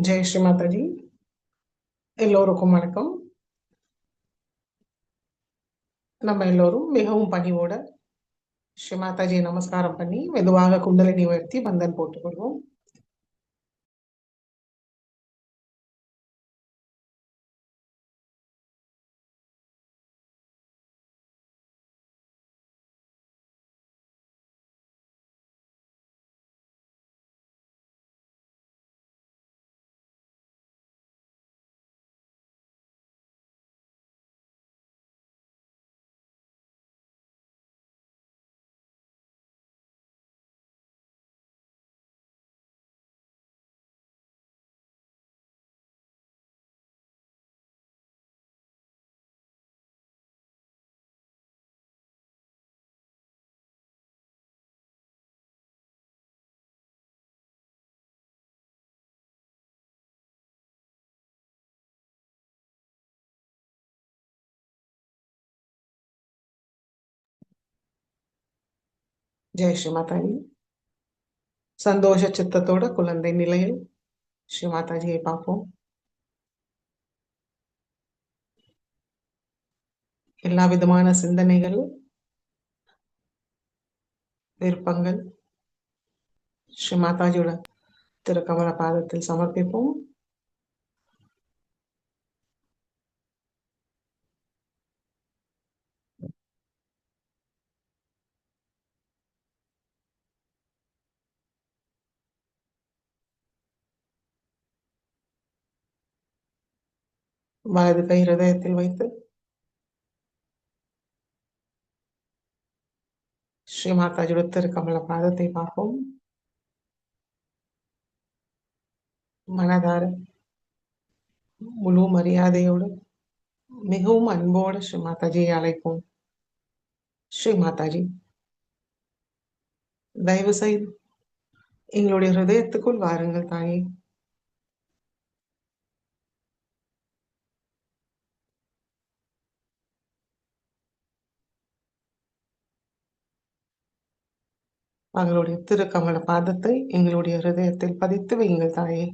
ஜெய் ஸ்ரீ மாதாஜி. எல்லோருக்கும் வணக்கம். நம்ம எல்லோரும் மிகவும் பணிவோட ஸ்ரீ மாதாஜியை நமஸ்காரம் பண்ணி மெதுவாக குண்டலினி உயர்த்தி பந்தன் போட்டுக்கொள்வோம். ஜெய் ஸ்ரீ மாதாஜி. சந்தோஷ சித்தத்தோட குழந்தை நிலையில் ஸ்ரீ மாதாஜியை பார்ப்போம். எல்லா விதமான சிந்தனைகள், விருப்பங்கள் ஸ்ரீ மாதாஜியோட திருக்கமல பாதத்தில் சமர்ப்பிப்போம். வலது கை ஹிருதயத்தில் வைத்து ஸ்ரீ மாதாஜியோட திருக்கமல பாதத்தை பார்ப்போம். மனதார முழு மரியாதையோடு மிகவும் அன்போடு ஸ்ரீ மாதாஜியை அழைப்போம். ஸ்ரீ மாதாஜி, தயவு செய்து எங்களுடைய ஹிருதயத்துக்குள் வாருங்கள் தாயே. அவங்களுடைய திருக்கமல பாதத்தை எங்களுடைய ஹிருதயத்தில் பதித்து வையுங்கள் தாயே.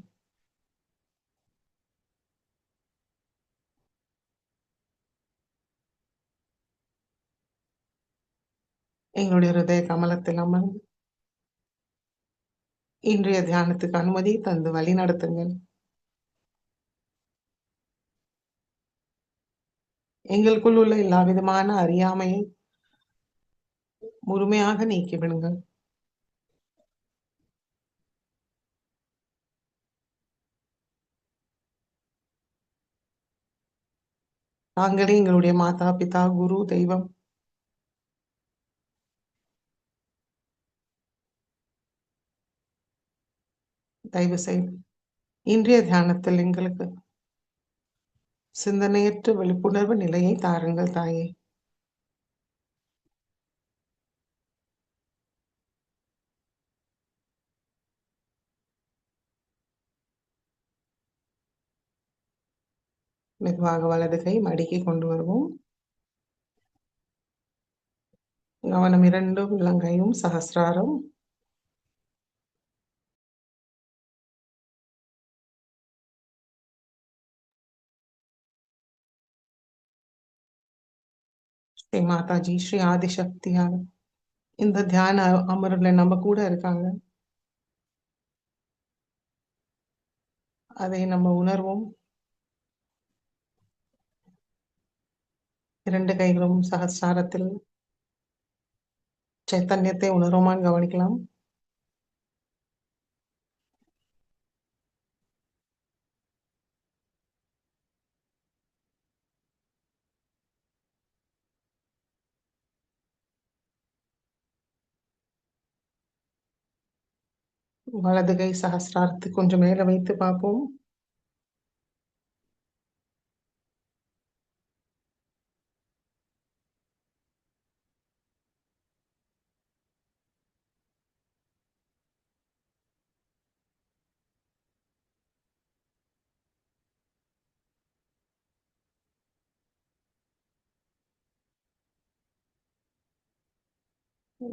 எங்களுடைய ஹிருதய கமலத்தில் அமர்ந்து இன்றைய தியானத்துக்கு அனுமதி தந்து வழி நடத்துங்கள். எங்களுக்குள் உள்ள எல்லா விதமான அறியாமையை முழுமையாக நீக்கிவிடுங்கள். நாங்களே எங்களுடைய மாதா, பிதா, குரு, தெய்வம். தயவு செய்து இன்றைய தியானத்தில் எங்களுக்கு சிந்தனையற்ற விழிப்புணர்வு நிலையை தாருங்கள் தாயே. மெதுவாக வலது கை மடிக்கி கொண்டு வருவோம். கவனம் இரண்டும் உள்ளங்கையும் சகசிராரம். ஸ்ரீ மாதாஜி, ஸ்ரீ ஆதிசக்தியான இந்த தியான அமர்வுல நம்ம கூட இருக்காங்க. அதை நம்ம உணர்வோம். இரண்டு கைகளும் சகசிராரத்தில் சைத்தன்யத்தை உணர்வோமான்னு கவனிக்கலாம். வலது கை சகசிராரத்துக்கு கொஞ்சம் மேல வைத்து பார்ப்போம்.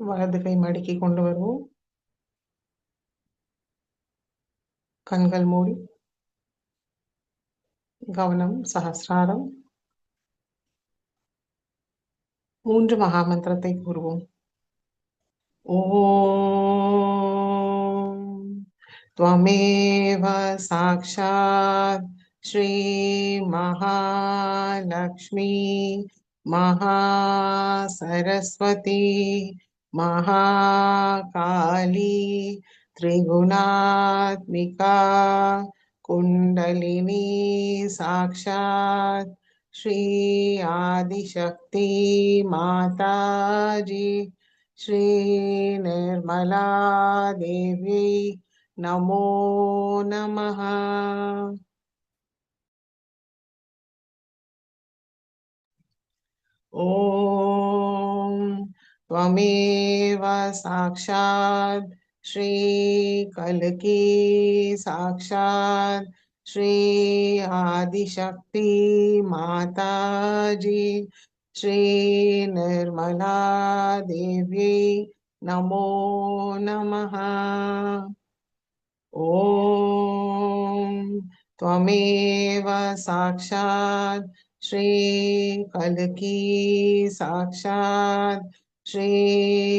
வலது கை மடக்கி கொண்டு வருவோம். கண்கள் மூடி கவனம் சஹஸ்ராரம். 3 மகாமந்திரத்தை கூறுவோம். ஓம் त्वमेव साक्षात् श्री महालक्ष्मी महासरस्वती महाकाली त्रिगुणात्मिका कुण्डलिनी साक्षात् श्री आदिशक्ति माताजी श्री निर्मला देवी नमो नमः. ॐ त्वमेव साक्षात् श्री कल्की साक्षात् श्री आदिशक्ति माताजी श्री निर्मला देवी नमो नमः. ॐ त्वमेव साक्षात् श्री कल्की साक्षात् श्री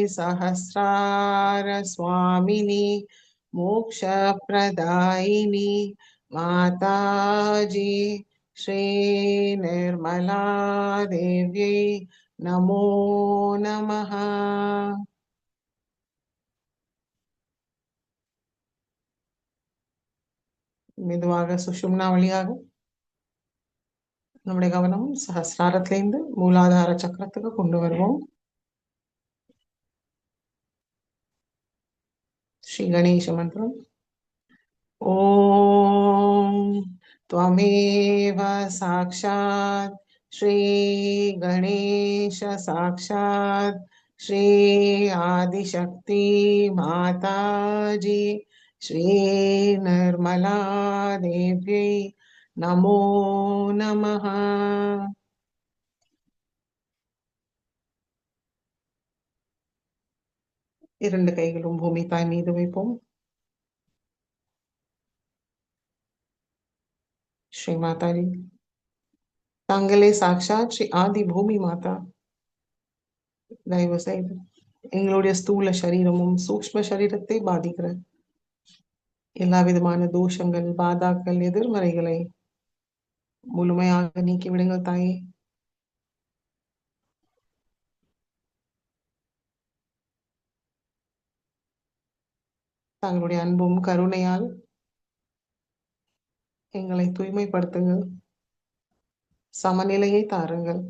सहस्रार स्वामिनी मोक्षप्रदायिनी माताजी श्री निर्मला देवी नमो नमः. மெதுவாக சுஷும்னா வழியாக நம்முடைய கவனம் சஹஸ்ராரத்திலிருந்து மூலாதார சக்கரத்துக்கு கொண்டு வருவோம். ஸ்ரீ கணேச மந்திரம். ஓம் त्वमेव साक्षात् श्री गणेश साक्षात् श्री आदिशक्ति माताजी श्री निर्मला देवी नमो नमः. இரண்டு கைகளும் பூமி தாய் மீது வைப்போம். ஸ்ரீ மாதாஜி, தாங்களே சாட்சாத் ஸ்ரீ ஆதி பூமி மாதா. தயவு செய்து எங்களுடைய ஸ்தூல சரீரமும் சூக்ஷ்ம சரீரத்தை பாதிக்கிற எல்லா விதமான தோஷங்கள், பாதாக்கள், எதிர்மறைகளை முழுமையாக நீக்கி விடுங்கள் தாயே. தங்களுடைய அன்பும் கருணையால் எங்களை தூய்மைப்படுத்துங்கள், சமநிலையை தாருங்கள்.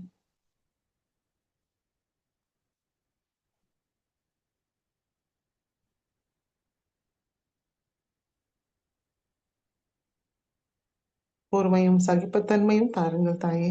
பொறுமையும் சகிப்புத்தன்மையும் தாருங்கள் தாயே.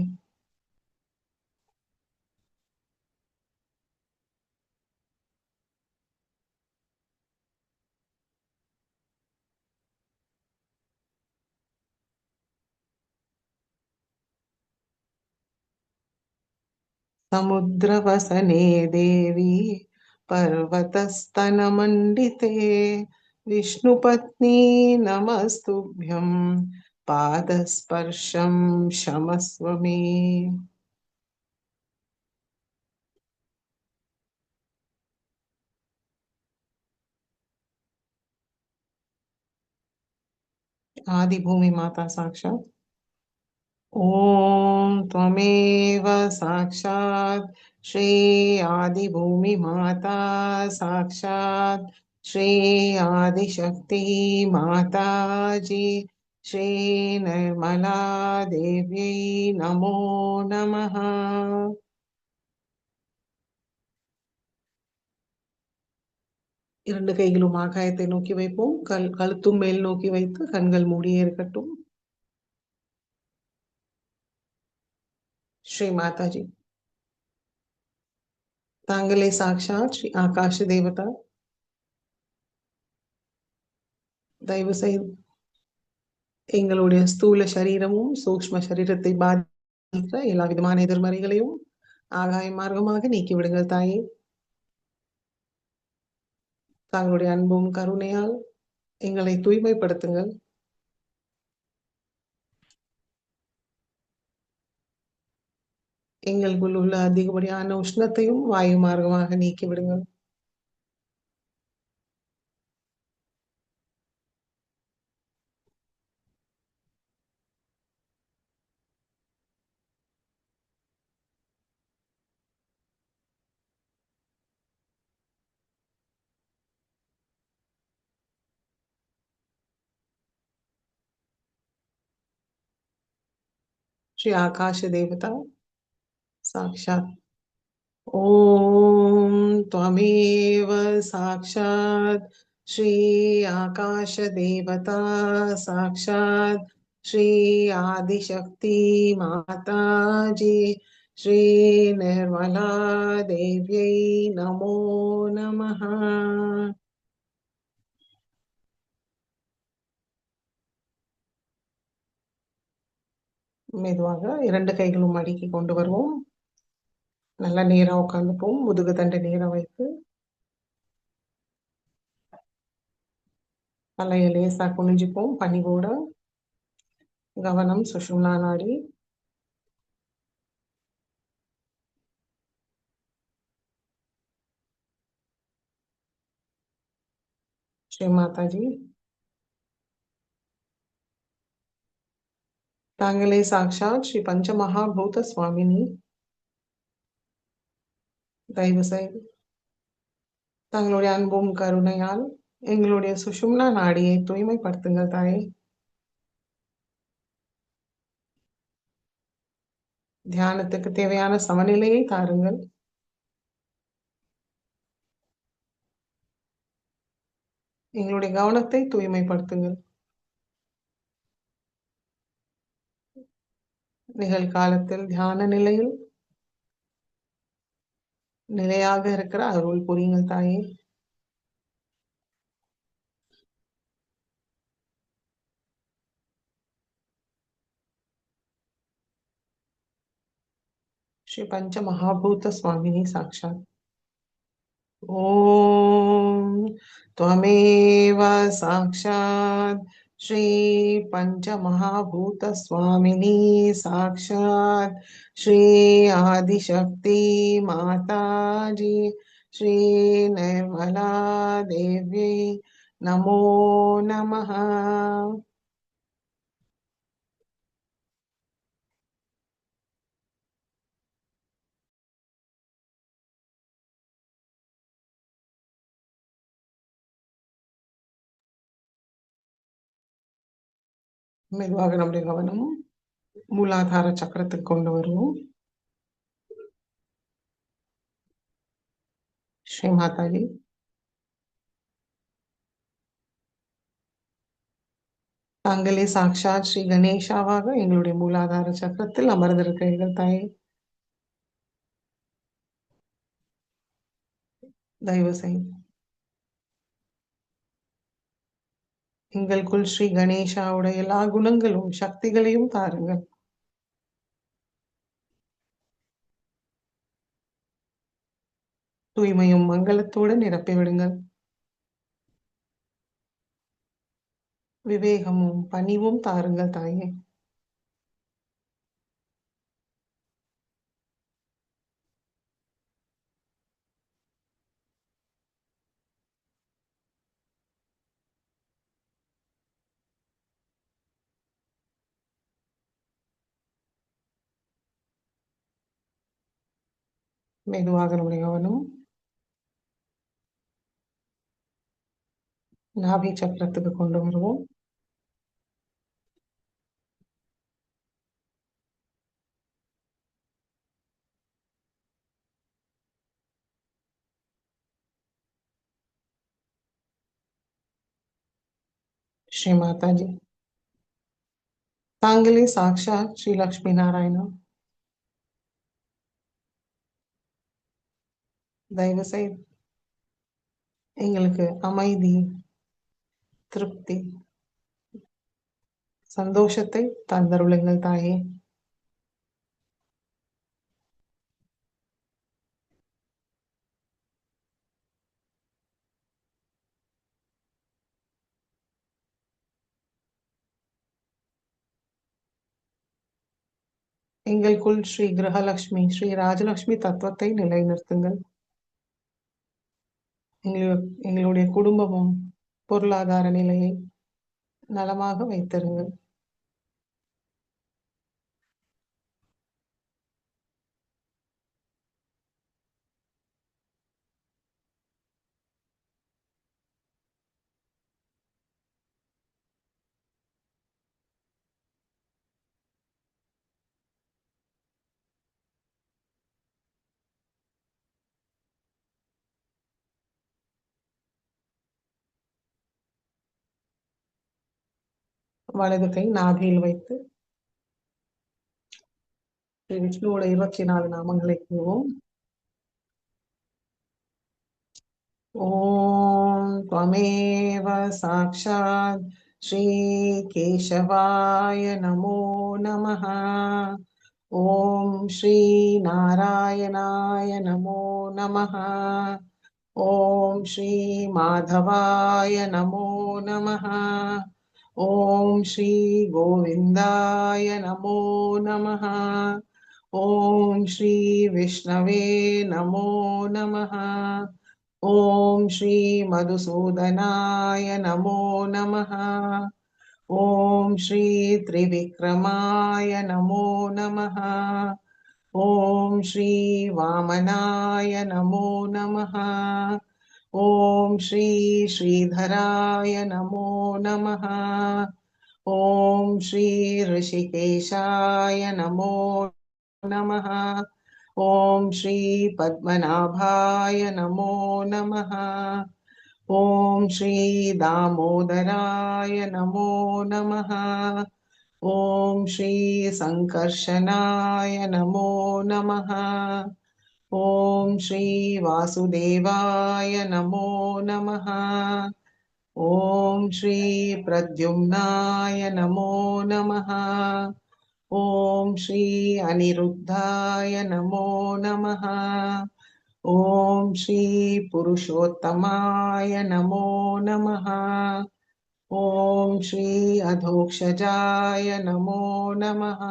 समुद्रवसने देवी पर्वतस्तनमण्डिते विष्णुपत्नी नमस्तुभ्यं पादस्पर्शं क्षमस्व मे. आदिभूमि माता साक्षात्. ॐ त्वमेव साक्षात् श्री आदिभूमि माता साक्षात् श्री आदिशक्ति माताजी श्री निर्मला देवी नमो नमः. இரண்டு கைகளும் ஆகாயத்தை நோக்கி வைப்போம். கழுத்தும் மேல் நோக்கி வைத்து கண்கள் மூடியே இருக்கட்டும். ஸ்ரீ மாதாஜி, தாங்களே சாக்ஷாத் ஸ்ரீ ஆகாஷ தேவதா. தயவு செய்து எங்களுடைய ஸ்தூல சரீரமும் சூக்ஷ்ம சரீரத்தை பாதிக்கிற எல்லா விதமான எதிர்மறைகளையும் ஆகாய மார்க்கமாக நீக்கி விடுங்கள் தாயே. தங்களுடைய அன்பும் கருணையால் எங்களை தூய்மைப்படுத்துங்கள். எங்களுக்குள் உள்ள அதிகப்படியான உஷ்ணத்தையும் வாயு மார்க்கமாக நீக்கி விடுங்கள். श्री आकाश देवता साक्षात ओम त्वमेव साक्षात श्री आकाश देवता साक्षात श्री आदिशक्ति माता जी श्री निर्मला देव्यै नमो नमः. மெதுவாக இரண்டு கைகளும் மடக்கி கொண்டு வருவோம். நல்லா நேரா உட்காந்துப்போம். முதுகு தண்டு நேரா வைத்து தலையை லேசா குனிஞ்சுப்போம். பணிவோட கவனம் சுஷும்னா நாடி. श्री माता जी தாங்களே சாக்ஷாத் ஸ்ரீ பஞ்சமகாபூத சுவாமினி. தயவு செய்து தங்களுடைய அன்பும் கருணையால் எங்களுடைய சுஷும்னா நாடியை தூய்மைப்படுத்துங்கள் தாயே. தியானத்துக்கு தேவையான சமநிலையை தாருங்கள். எங்களுடைய கவனத்தை தூய்மைப்படுத்துங்கள். நிகழ்காலத்தில் தியான நிலையில் நிலையாக இருக்கிற அருள் புரியுங்கள் தாயே. श्री पंचमहाभूत स्वामिनी साक्षात ओम त्वमेव साक्षात श्री पंचमहाभूत स्वामिनी साक्षात श्री आदिशक्ति माता जी श्री निर्मला देवी नमो नमः. மெதுவாக நம்முடைய கவனம் மூலாதார சக்கரத்துக்கு கொண்டு வருவோம். ஸ்ரீ மாதாஜி தாங்களே சாக்ஷாத் ஸ்ரீ கணேஷாவாக எங்களுடைய மூலாதார சக்கரத்தில் அமர்ந்திருக்கிறீர்கள் தாயே. தயவு செய்து எங்களுக்குள் ஸ்ரீ கணேஷாவுடைய எல்லா குணங்களும் சக்திகளையும் தாருங்கள். தூய்மையும் மங்களத்தோடு நிரப்பிவிடுங்கள். விவேகமும் பணிவும் தாருங்கள் தாயே. மெதுவாக நம்முடைய கவனம் நாபி சக்கரத்துக்கு கொண்டு வருவோம். ஸ்ரீ மாதாஜி தாங்களே சாக்ஷாத் ஸ்ரீ லக்ஷ்மி நாராயணா. தயவு செய்து எங்களுக்கு அமைதி, திருப்தி, சந்தோஷத்தை தந்தருளுங்கள் தாயே. எங்களுக்குள் ஸ்ரீ கிரகலட்சுமி ஸ்ரீ ராஜலட்சுமி தத்துவத்தை நிலைநிறுத்துங்கள். எங்களுடைய குடும்பமும் பொருளாதார நிலையை நலமாக வைத்திருங்கள். வலது கை நாபியில் வைத்து ஸ்ரீ விஷ்ணுவோட 24 நாமங்களை கூறுவோம். ஓம் त्वमेव साक्षात् श्री केशवाय नमो नमः. ஓம் ஸ்ரீ நாராயணாய நமோ நமः. ஓம் ஸ்ரீ மாதவாய நமோ நமः. ஓம் ஸ்ரீ கோவிந்தாய நமோ நமः. ஓம் ஸ்ரீ விஷ்ணவே நமோ நமः. ஓம் ஸ்ரீ மதுசூதனாய நமோ நமः. ஓம் ஸ்ரீ திரிவிக்ரமாய நமோ நமः. ஓம் ஸ்ரீ வாமனாய நமோ நமः. ஓம் ஸ்ரீ ஸ்ரீதராய நமோ நமः. ஓம் ஸ்ரீ ரிஷிகேஷாய நமோ நமः. ஓம் ஸ்ரீ பத்மநாபாய நமோ நமः. ஓம் ஸ்ரீ தாமோதராய நமோ நமः. ஓம் ஸ்ரீ சங்கர்ஷனாய நமோ நமः. ஓம் ஸ்ரீ வாசுதேவாய நமோ நமः. ஓம் ஸ்ரீ பிரத்யும்னாய நமோ நமः. ஓம் ஸ்ரீ அனிருத்தாய நமோ நமः. ஓம் ஸ்ரீ புருஷோத்தமாய நமோ நமः. ஓம் ஸ்ரீ அதோக்ஷஜாய நமோ நமः.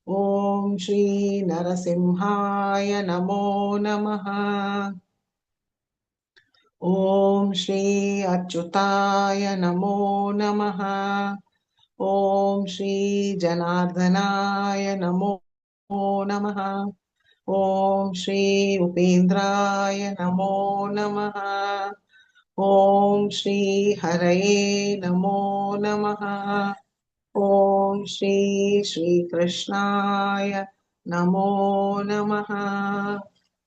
ஓம் ஸ்ரீ நரசிம்ஹாய நமோ நமः. ஓம் ஸ்ரீ அச்சுதாய நமோ நமः. ஓம் ஸ்ரீ ஜனார்தனாய நமோ நமः. ஓம் ஸ்ரீ உபேந்திராய நமோ நமः. ஓம் ஸ்ரீ ஹரயே நமோ நமः. ஓம் ஸ்ரீ ஸ்ரீகிருஷ்ணாய நமோ நமः.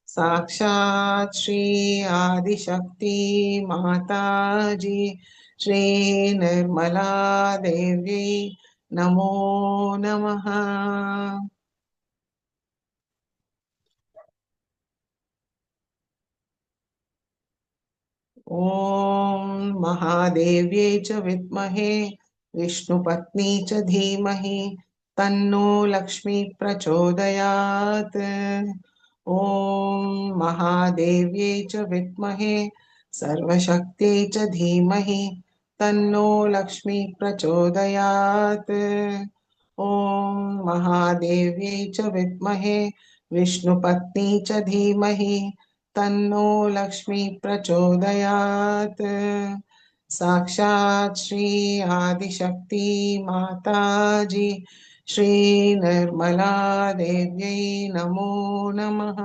साक्षात् श्री आदिशक्ति माताजी श्री निर्मला देवी नमो नमः. ॐ महादेव्यै च विद्महे विष्णुपत्नी च धीमहि तन्नो लक्ष्मी प्रचोदयात्. ॐ महादेव्यै च विद्महे सर्वशक्त्यै च धीमहि तन्नो लक्ष्मी प्रचोदयात्. ॐ महादेव्यै च विद्महे विष्णुपत्नी च धीमहि तन्नो लक्ष्मी प्रचोदयात्. साक्षात् श्री आदिशक्ति माताजी श्री निर्मला देव्यै नमो नमः.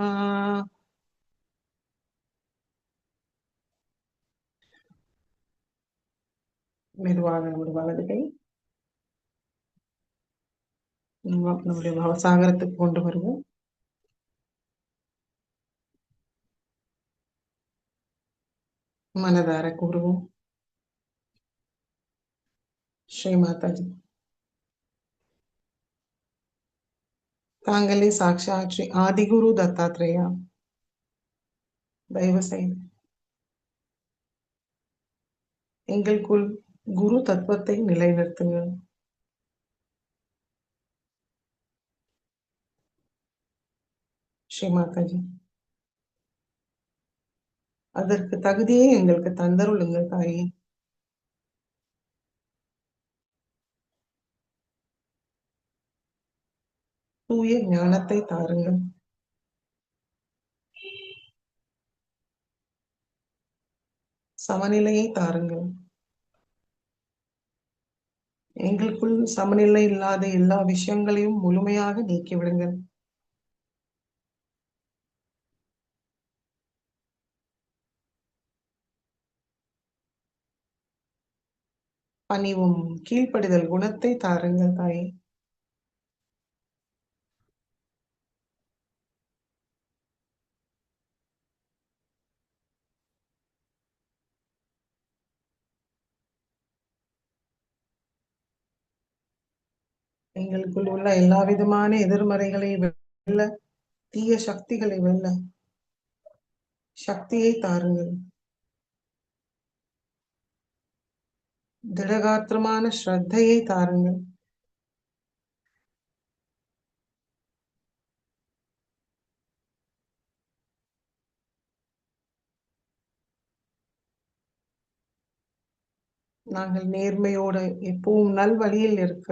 மெதுவாக நம்முடைய வலது கை நம்முடைய பவசாகரத்துக்கு கொண்டு வருவோம். மனதார கூறுவோம். ஸ்ரீ மாதாஜி தாங்களே சாட்சாத் ஸ்ரீ ஆதிகுரு தத்தாத்ரேயா, தயவு செய்து எங்களுக்குள் குரு தத்துவத்தை நிலைநிறுத்துங்கள். ஸ்ரீ மாதாஜி அதற்கு தகுதியே எங்களுக்கு தந்தருளுங்கள் தாயே. தூய ஞானத்தை தாருங்கள். சமநிலையை தாருங்கள். எங்களுக்குள் சமநிலை இல்லாத எல்லா விஷயங்களையும் முழுமையாக நீக்கிவிடுங்கள். பணிவும் கீழ்ப்படிதல் குணத்தை தாருங்கள் தாயே. எங்களுக்குள் உள்ள எல்லா விதமான எதிர்மறைகளை வெல்ல, தீய சக்திகளை வெல்ல சக்தியை தாருங்கள். திடகாத்திரமான ஸ்ரத்தையை தாருங்கள். நாங்கள் நேர்மையோடு எப்பவும் நல்வழியில் இருக்க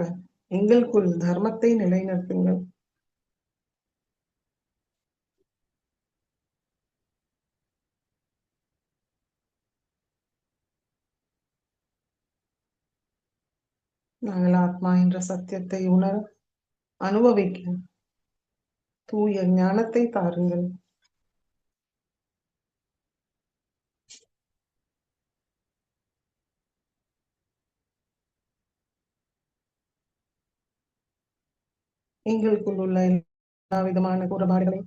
எங்களுக்குள் தர்மத்தை நிலைநிறுத்துங்கள். நாங்கள் ஆத்மா என்ற சத்தியத்தை உணர அனுபவிக்க தூய ஞானத்தை தாருங்கள். எங்களுக்குள் உள்ள எல்லா விதமான குறைபாடுகளை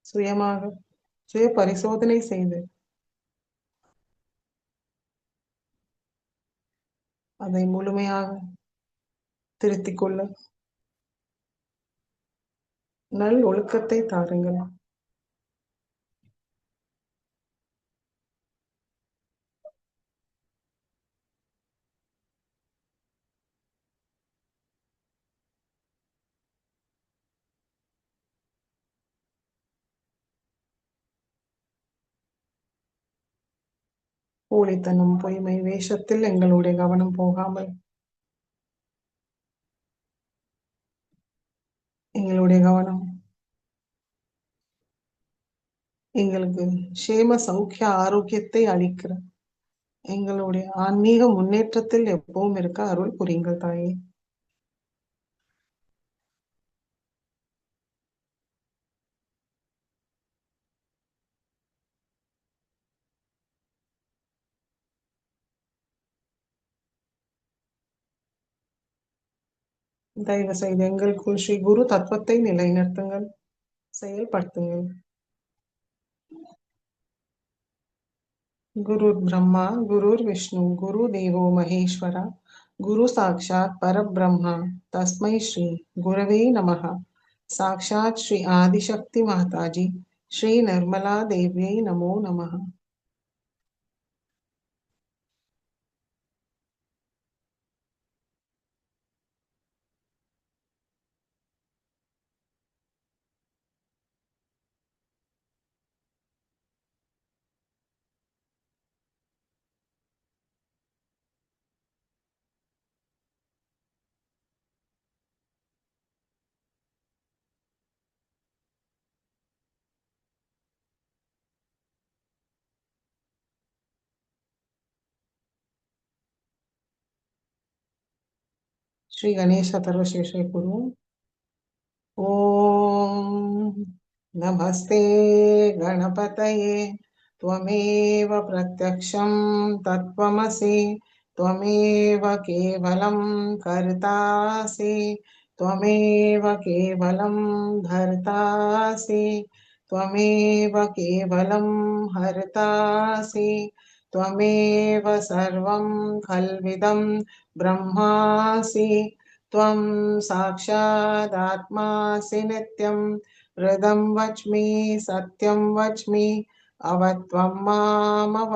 சுயமாக சுய பரிசோதனை செய்து அதை முழுமையாக திருத்திக் கொள்ள நல் ஒழுக்கத்தை தாருங்கள். போலித்தனம் பொய்மை வேஷத்தில் எங்களுடைய கவனம் போகாமல் எங்களுடைய கவனம் எங்களுக்கு சேம சௌக்கிய ஆரோக்கியத்தை அளிக்கிற எங்களுடைய ஆன்மீக முன்னேற்றத்தில் எப்பவும் இருக்க அருள் புரியுங்கள் தாயே. தயவு செய்து எங்களுக்குள் ஸ்ரீ குரு தத்துவத்தை நிலைநிறுத்துங்கள், செயல்படுத்துங்கள். குரு பிரம்மா குருர் விஷ்ணு குரு தேவோ மகேஸ்வரா குரு சாக்ஷாத் பரபிரம்மா தஸ்மை ஸ்ரீ குரவே நமः. சாக்ஷாத் ஸ்ரீ ஆதிசக்தி மாதாஜி ஸ்ரீ நிர்மலா தேவியை நமோ நமः. श्री गणेश सर्वशेषे कुरु। ओम नमस्ते गणपतये त्वमेव प्रत्यक्षं तत्त्वमसि त्वमेव केवलं कर्तासि त्वमेव केवलं धर्तासि त्वमेव केवलं हर्तासि त्वमेव सर्वं खल्विदं ब्रह्मासि त्वं साक्षादात्मासि नित्यं हृदं वच्मि सत्यं वच्मि अवत्वं मामवक्तारम्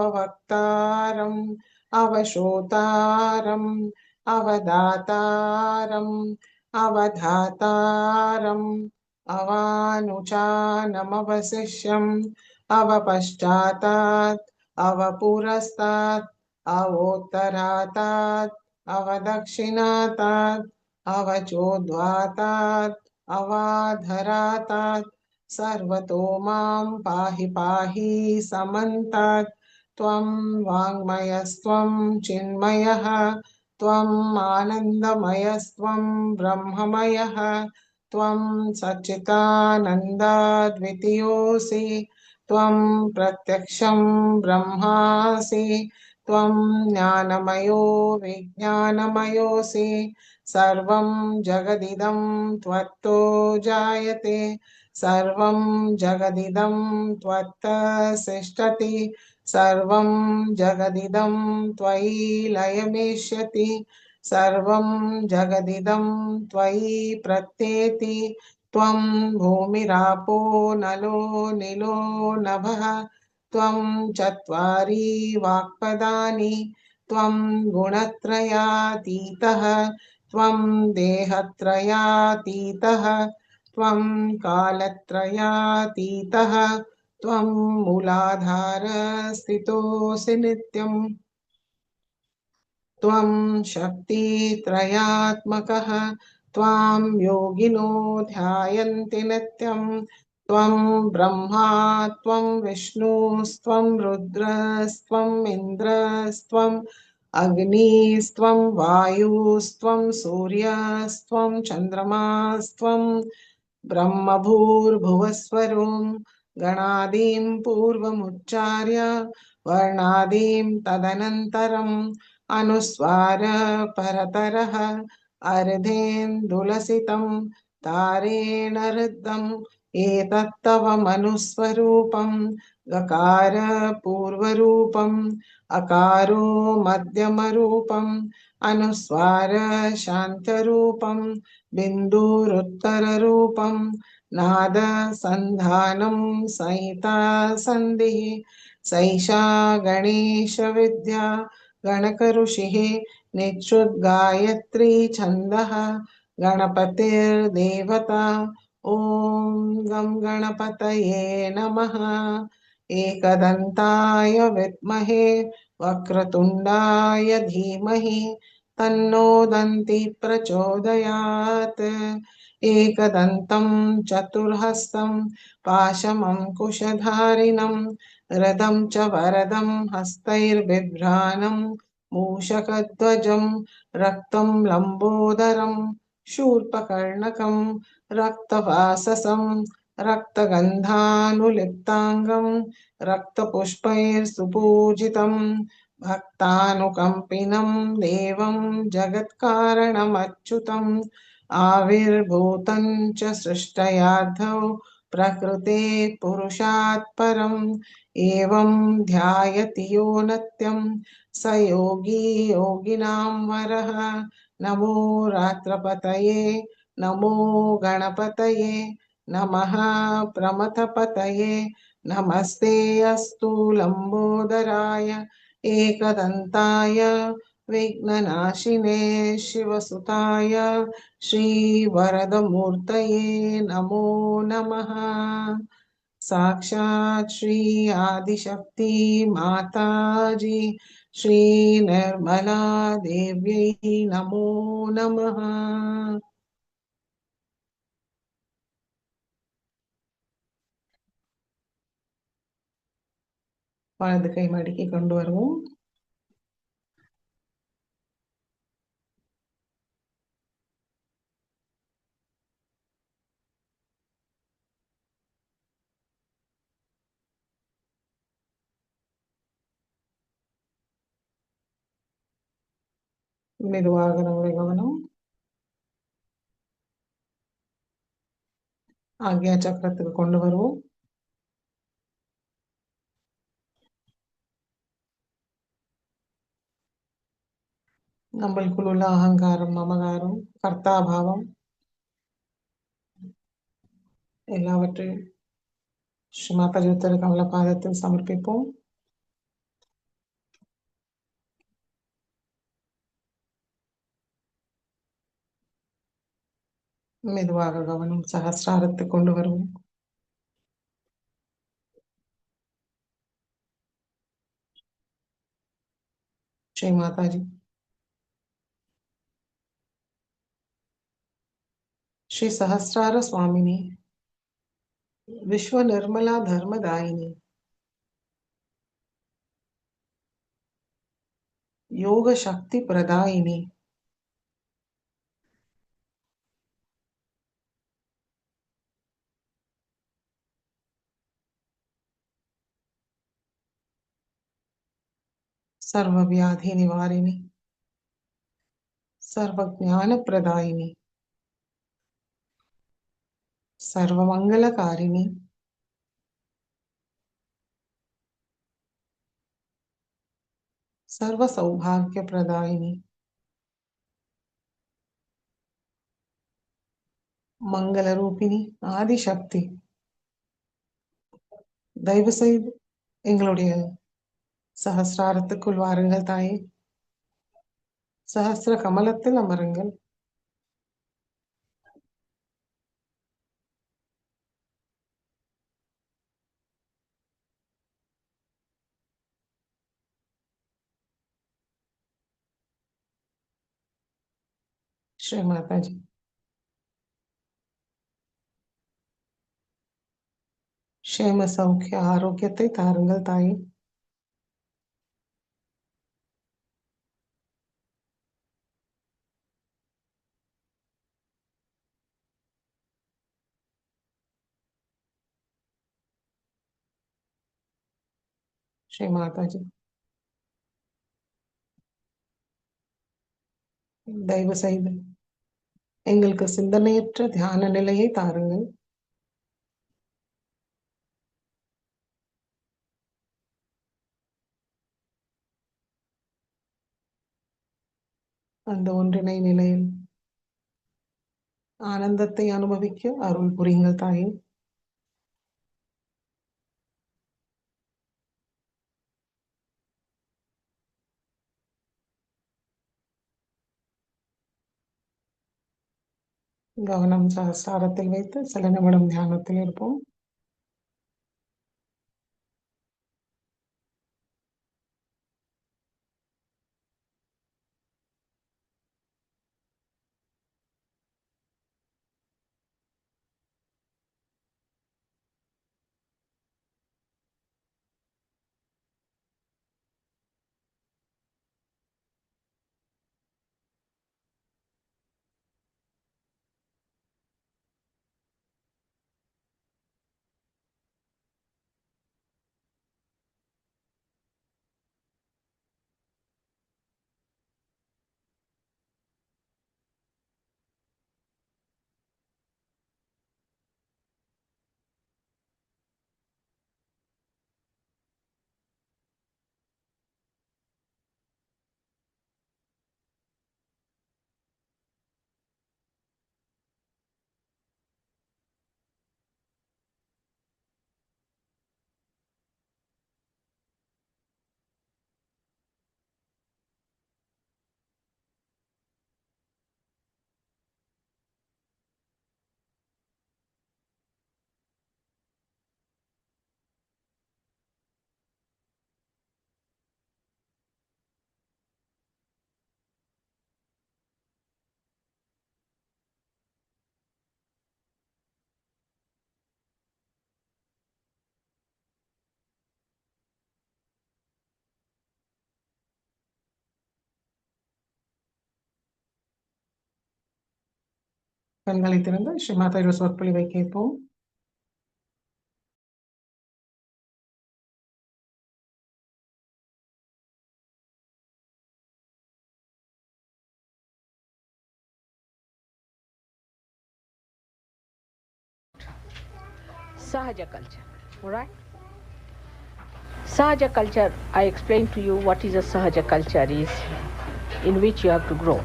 अवशोतारम् अवदातारम् अवधातारम् अवानुचानमवशिष्यम् अवपश्चातात् अवपुरस्तात् अवोत्तरातात् अवदक्षिणातात् अवचोद्वातात् अवाधरातात् सर्वतो मां पाहि पाहि समन्तात् त्वं वाङ्मयस्त्वं चिन्मयः त्वम् आनन्दमयस्त्वं ब्रह्ममयः त्वं सच्चिदानन्दाद्वितीयोऽसि त्वं प्रत्यक्षं ब्रह्मासि त्वं ज्ञानमयो विज्ञानमयोऽसि सर्वं जगदिदं त्वत्तो जायते सर्वं जगदिदं त्वत्तसिष्ठति सर्वं जगदिदं त्वयि लयमेष्यति सर्वं जगदिदं त्वयि प्रत्येति त्वं भूमिरापो नलो निलो नभः त्वं चत्वारि वाक्पदानि त्वं गुणत्रयातीतः त्वं देहत्रयातीतः त्वं कालत्रयातीतः त्वं मूलाधारस्थितोऽसि नित्यम् त्वं शक्तित्रयात्मकः त्वां योगिनो ध्यायन्ति नित्यं त्वं ब्रह्मा त्वं विष्णुस्त्वं रुद्रस्त्वम् इन्द्रस्त्वम् अग्निस्त्वं वायुस्त्वं सूर्यस्त्वं चन्द्रमास्त्वं ब्रह्मभूर्भुवस्वरों गणादीं पूर्वमुच्चार्य वर्णादीं तदनन्तरम् अनुस्वार परतरः अर्धेन्दुलसितं तारेण रुद्धम् एतत्तव मनुस्वरूपं गकार पूर्वरूपम् अकारो मध्यमरूपम् अनुस्वार शान्तरूपम् बिन्दुरुत्तररूपम् नाद सन्धानं संहिता सन्धिः सैषा गणेश विद्या गणकऋषिः निच्छुद्गायत्री छन्दः गणपतिर्देवता ॐ गं गणपतये नमः एकदन्ताय विद्महे वक्रतुण्डाय धीमहि तन्नो दन्ति प्रचोदयात् एकदन्तं चतुर्हस्तं पाशमङ्कुशधारिणं रथं च वरदं हस्तैर्बिभ्राणं मूषकध्वजं रक्तं लम्बोदरं शूर्पकर्णकं रक्तवाससं रक्तगन्धानुलिप्ताङ्गं रक्तपुष्पैर्सुपूजितं भक्तानुकम्पिनं देवं जगत्कारणमच्युतम् आविर्भूतं च सृष्टयार्थौ प्रकृते पुरुषात् परम् एवं ध्यायति यो नित्यं स योगी योगिनां वरः नमो रात्रपतये नमो गणपतये नमः प्रमथपतये नमस्ते अस्तु लम्बोदराय एकदन्ताय विघ्ननाशिने शिवसुताय श्रीवरदमूर्तये नमो नमः साक्षात् श्री आदिशक्ति माताजी श्री निर्मला देव्यै नमो नमः வலது கை மடக்கி கொண்டு வருவோம் மெதுவாக நம்முடைய கவனம் ஆக்ஞா சக்கரத்துக்கு கொண்டு வருவோம் நம்மளுக்குள்ள உள்ள அகங்காரம் மமகாரம் கர்த்தாபாவம் எல்லாவற்றையும் ஸ்ரீ மாதாஜி உத்தர கமல பாதத்தில் சமர்ப்பிப்போம் மெதுவாக கவனம் சகஸ்ராரத்துக்கு கொண்டு வருவோம் श्री माता जी। श्री सहस्रार स्वामिनी, विश्व निर्मला धर्मदायिनी, योग शक्ति प्रदायिनी, सर्व व्याधि निवारिणी, सर्व ज्ञान प्रदायिनी, सर्व मंगलकारिणी, सर्व सौभाग्य प्रदायिनी, मंगल रूपिणी ஆதிசக்தி, தயவு செய்து எங்களுடைய சஹஸ்ராரத்துக்குள் வாருங்கள் தாயே. சஹஸ்ர கமலத்தில் அமருங்கள். ஸ்ரீ மாதாஜி. க்ஷேம சௌக்கிய ஆரோக்கியத்தை தாருங்கள் தாயே. ஸ்ரீ மாதாஜி. தயவு செய்து எங்களுக்கு சிந்தனையற்ற தியான நிலையை தாருங்கள். அந்த ஒன்றிணை நிலையில் ஆனந்தத்தை அனுபவிக்க அருள் புரியுங்கள் தாயே. கவனம் சஹஸ்ராரத்தில் வைத்து சில நிமிடம் தியானத்தில் இருப்போம். கண்களை திறந்து ஸ்ரீ மாதாஜி சொற்பொழிவை கேட்போம். Sahajya culture, all right? Sahajya culture, I explained to you what is a Sahajya culture is, in which you have to grow.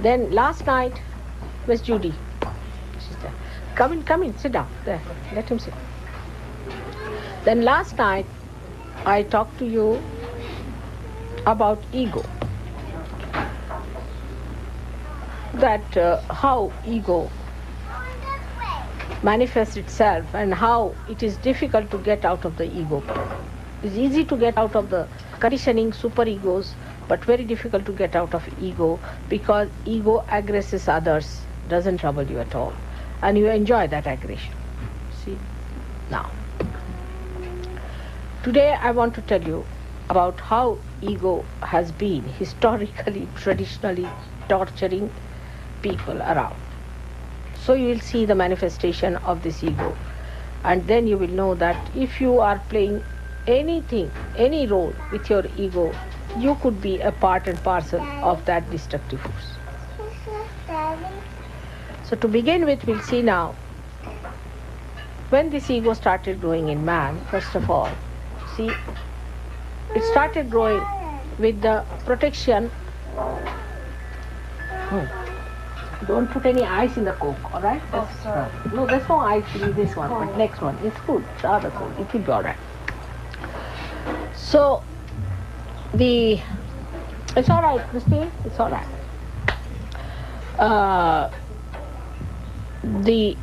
Then last night, where's Judy? She's there. Come in, sit down, there, let him sit. Then last night, I talked to you about ego. That how ego manifests itself and how it is difficult to get out of the ego. It's easy to get out of the conditioning superegos, but very difficult to get out of ego, because ego aggresses others, doesn't trouble you at all, and you enjoy that aggression. See? Now, today I want to tell you about how ego has been historically, traditionally torturing people around. So you will see the manifestation of this ego, and then you will know that if you are playing anything, any role with your ego, you could be a part and parcel of that destructive force. So to begin with, we'll see now, when this ego started growing in man, first of all, see, it started growing with the protection. Don't put any ice in the Coke, all right? Oh, sorry. No, there's no ice in this one, but next one. It's good, the other Coke, it will be all right. So, it's all right, Christine, it's all right. The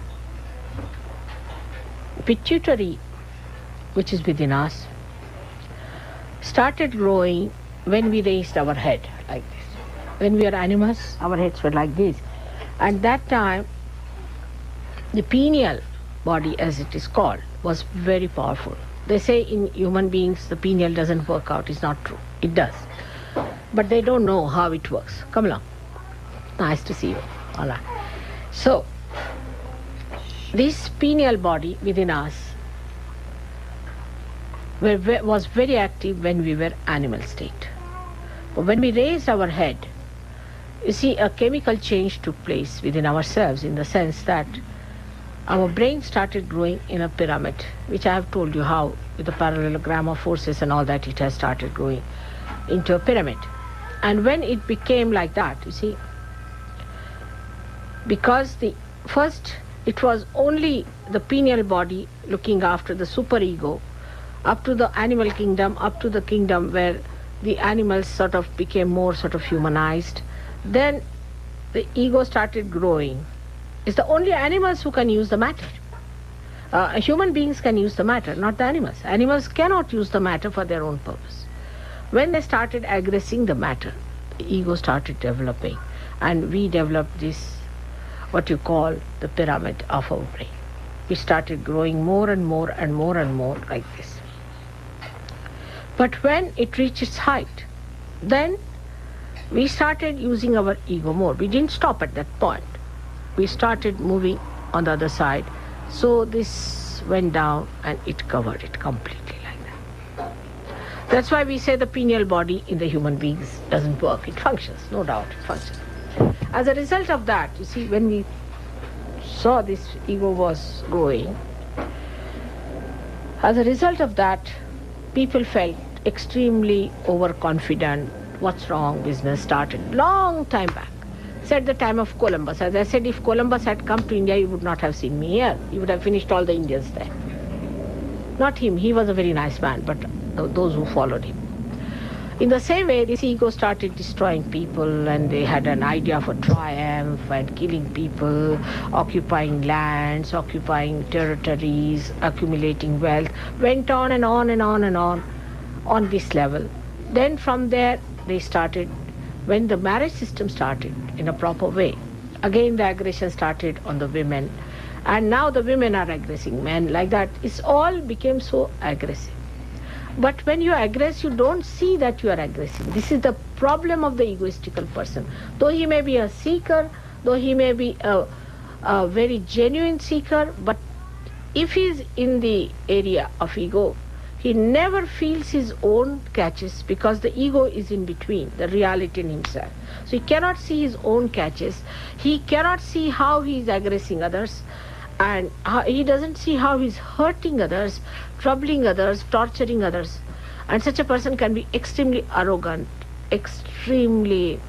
pituitary, which is within us, started growing when we raised our head like this. When we were animals, our heads were like this. And that time, the pineal body, as it is called, was very powerful. They say in human beings the pineal doesn't work out. It's not true. It does. But they don't know how it works. Come along. Nice to see you. All right. So, this pineal body within us was very active when we were animal state. But when we raised our head, you see, a chemical change took place within ourselves, in the sense that our brain started growing in a pyramid, which I have told you how, with the parallelogram of forces and all that, it has started growing into a pyramid. And when it became like that, you see, because it was only the pineal body looking after the superego, up to the animal kingdom, up to the kingdom where the animals sort of became more sort of humanized. Then the ego started growing. It's the only animals who can use the matter. Human beings can use the matter, not the animals. Animals cannot use the matter for their own purpose. When they started aggressing the matter, the ego started developing, and we developed this, what you call the pyramid of our brain. We started growing more and more and more and more like this. But when it reached its height, then we started using our ego more. We didn't stop at that point. We started moving on the other side. So this went down and it covered it completely like that. That's why we say the pineal body in the human beings doesn't work. It functions, no doubt, it functions. As a result of that, you see, when we saw this ego was growing, as a result of that, people felt extremely overconfident. What's wrong? Business started long time back. It's at the time of Columbus. As I said, if Columbus had come to India, you would not have seen me here. You would have finished all the Indians there. Not him. He was a very nice man, but those who followed him. In the same way, this ego started destroying people, and they had an idea for triumph and killing people, occupying lands, occupying territories, accumulating wealth, went on and on and on and on this level. Then from there, they started, when the marriage system started in a proper way, again the aggression started on the women, and now the women are aggressing men like that. It's all became so aggressive. But when you aggress, you don't see that you are aggressing. This is the problem of the egoistical person. Though he may be a seeker, though he may be a very genuine seeker, but if he is in the area of ego, he never feels his own catches, because the ego is in between, the reality in himself. So he cannot see his own catches. He cannot see how he is aggressing others, and he doesn't see how he is hurting others, troubling others, torturing others. And such a person can be extremely arrogant, extremely,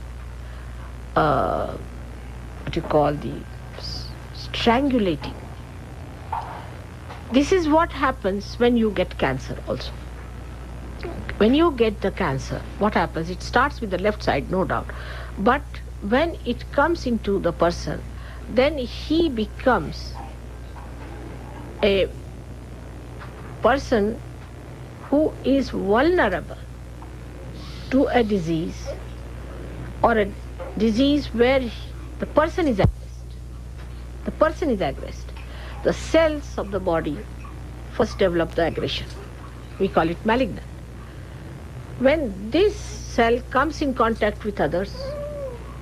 what you call the strangulating. This is what happens when you get cancer also. When you get the cancer, what happens? It starts with the left side, no doubt. But when it comes into the person, then he becomes a person who is vulnerable to a disease or a disease where the person is aggressed. The person is aggressed. The cells of the body first develop the aggression. We call it malignant. When this cell comes in contact with others,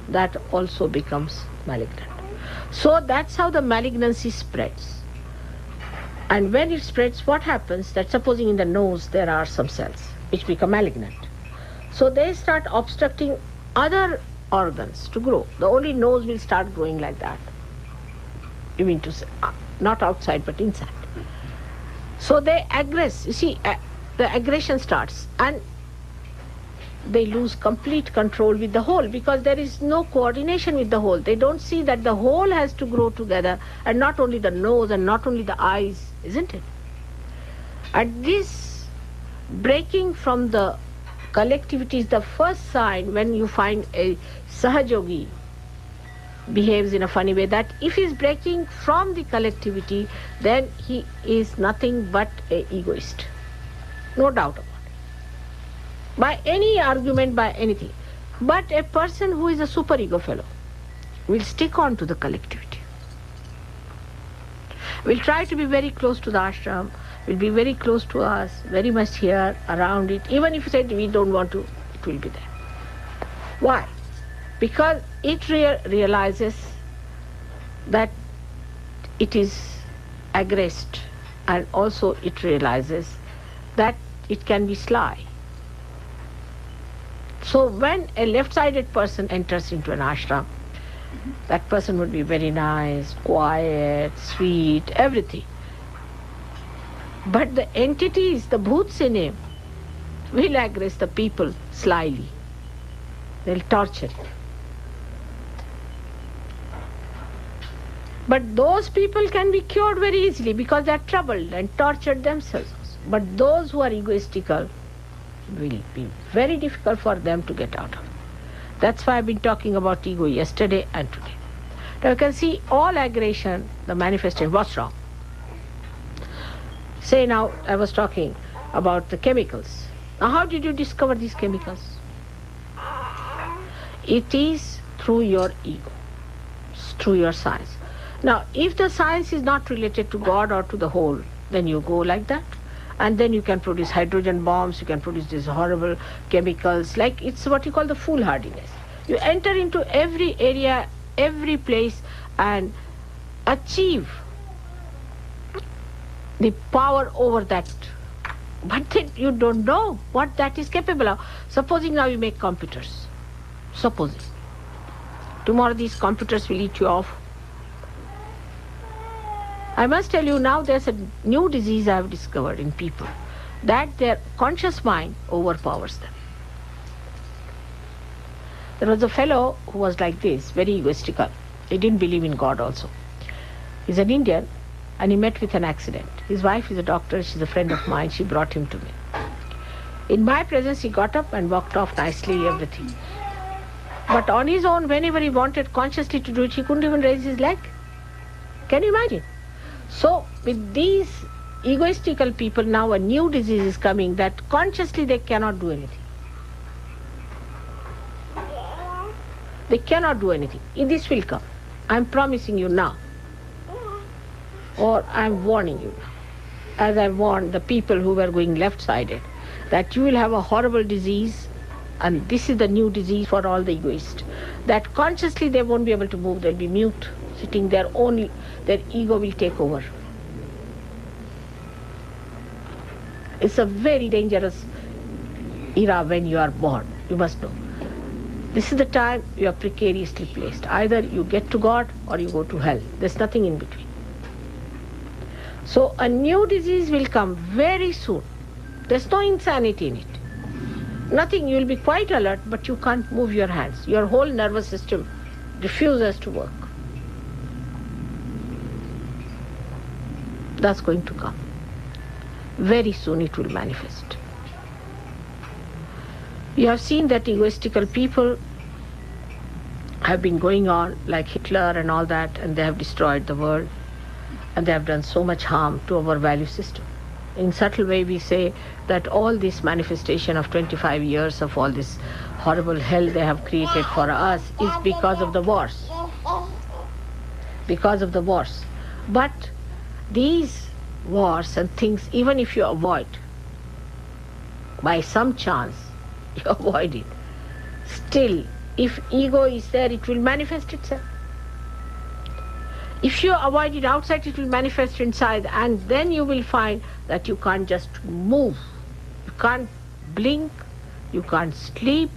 that also becomes malignant. So that's how the malignancy spreads. And when it spreads, what happens? That supposing in the nose there are some cells which become malignant. So they start obstructing other organs to grow. The only nose will start growing like that. You mean to say, not outside but inside. So they aggress. You see, the aggression starts and they lose complete control with the whole because there is no coordination with the whole. They don't see that the whole has to grow together and not only the nose and not only the eyes, isn't it? And this breaking from the collectivity is the first sign when you find a Sahajogi behaves in a funny way, that if he is breaking from the collectivity, then he is nothing but an egoist. No doubt about it. By any argument, by anything. But a person who is a superego fellow will stick on to the collectivity. Will try to be very close to the ashram, will be very close to us, very much here, around it. Even if you said we don't want to, it will be there. Why? Because it realizes that it is aggressed, and also it realizes that it can be sly. So when a left-sided person enters into an ashram, that person would be very nice, quiet, sweet, everything. But the entities, the bhoots in him, will aggress the people slyly. They'll torture him. But those people can be cured very easily because they are troubled and tortured themselves. But those who are egoistical will be very difficult for them to get out of. That's why I've been talking about ego yesterday and today. Now you can see all aggression, the manifestation. What's wrong? Say now, I was talking about the chemicals. Now how did you discover these chemicals? It is through your ego, through your science. Now, if the science is not related to God or to the whole, then you go like that. And then you can produce hydrogen bombs, you can produce these horrible chemicals, like it's what you call the foolhardiness. You enter into every area, every place, and achieve the power over that. But then you don't know what that is capable of. Supposing now you make computers. Supposing. Tomorrow these computers will eat you off. I must tell you now there's a new disease I have discovered in people, that their conscious mind overpowers them. There was a fellow who was like this, very egoistical. He didn't believe in God also. He's an Indian and he met with an accident. His wife is a doctor, she's a friend of mine, she brought him to me. In my presence he got up and walked off nicely, everything. But on his own, whenever he wanted consciously to do it, he couldn't even raise his leg. Can you imagine? So, with these egoistical people, now a new disease is coming that consciously they cannot do anything. They cannot do anything. This will come. I'm promising you now. Or I'm warning you now. As I warned the people who were going left-sided, that you will have a horrible disease, and this is the new disease for all the egoists, that consciously they won't be able to move, they'll be mute, sitting there only, their ego will take over. It's a very dangerous era when you are born, you must know. This is the time you are precariously placed. Either you get to God or you go to hell. There's nothing in between. So a new disease will come very soon. There's no insanity in it. Nothing, you will be quite alert, but you can't move your hands. Your whole nervous system refuses to work. That's going to come. Very soon it will manifest. You have seen that egoistical people have been going on like Hitler and all that, and they have destroyed the world, and they have done so much harm to our value system. In subtle way we say that all this manifestation of 25 years of all this horrible hell they have created for us is because of the wars. Because of the wars. But these wars and things, even if you avoid, by some chance you avoid it, still if ego is there, it will manifest itself. If you avoid it outside, it will manifest inside, and then you will find that you can't just move. You can't blink, you can't sleep,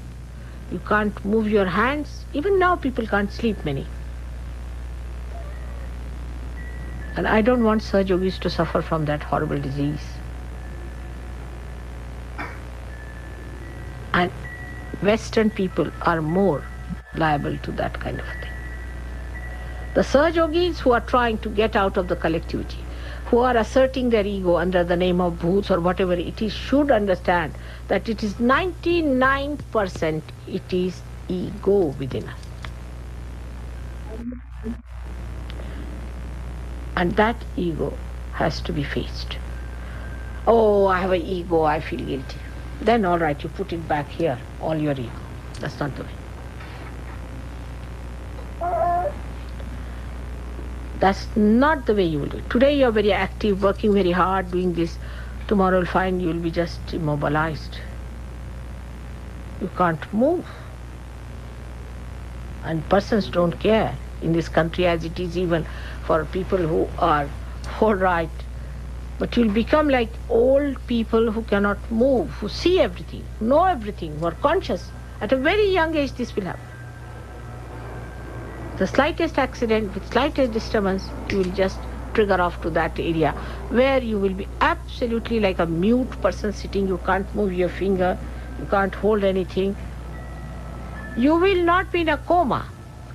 you can't move your hands. Even now people can't sleep, many. And I don't want Sahaj Yogis to suffer from that horrible disease. And Western people are more liable to that kind of a thing. The Sahaj Yogis who are trying to get out of the collectivity, who are asserting their ego under the name of bhoots or whatever it is, should understand that it is 99% it is ego within us. And that ego has to be faced. Oh, I have an ego, I feel guilty. Then all right, you put it back here, all your ego. That's not the way. That's not the way you will do it. Today you are very active, working very hard, doing this. Tomorrow you'll find you will be just immobilized. You can't move. And persons don't care in this country, as it is even for people who are all right. But you'll become like old people who cannot move, who see everything, who know everything, who are conscious. At a very young age this will happen. The slightest accident, with slightest disturbance, you will just trigger off to that area where you will be absolutely like a mute person sitting. You can't move your finger, you can't hold anything. You will not be in a coma.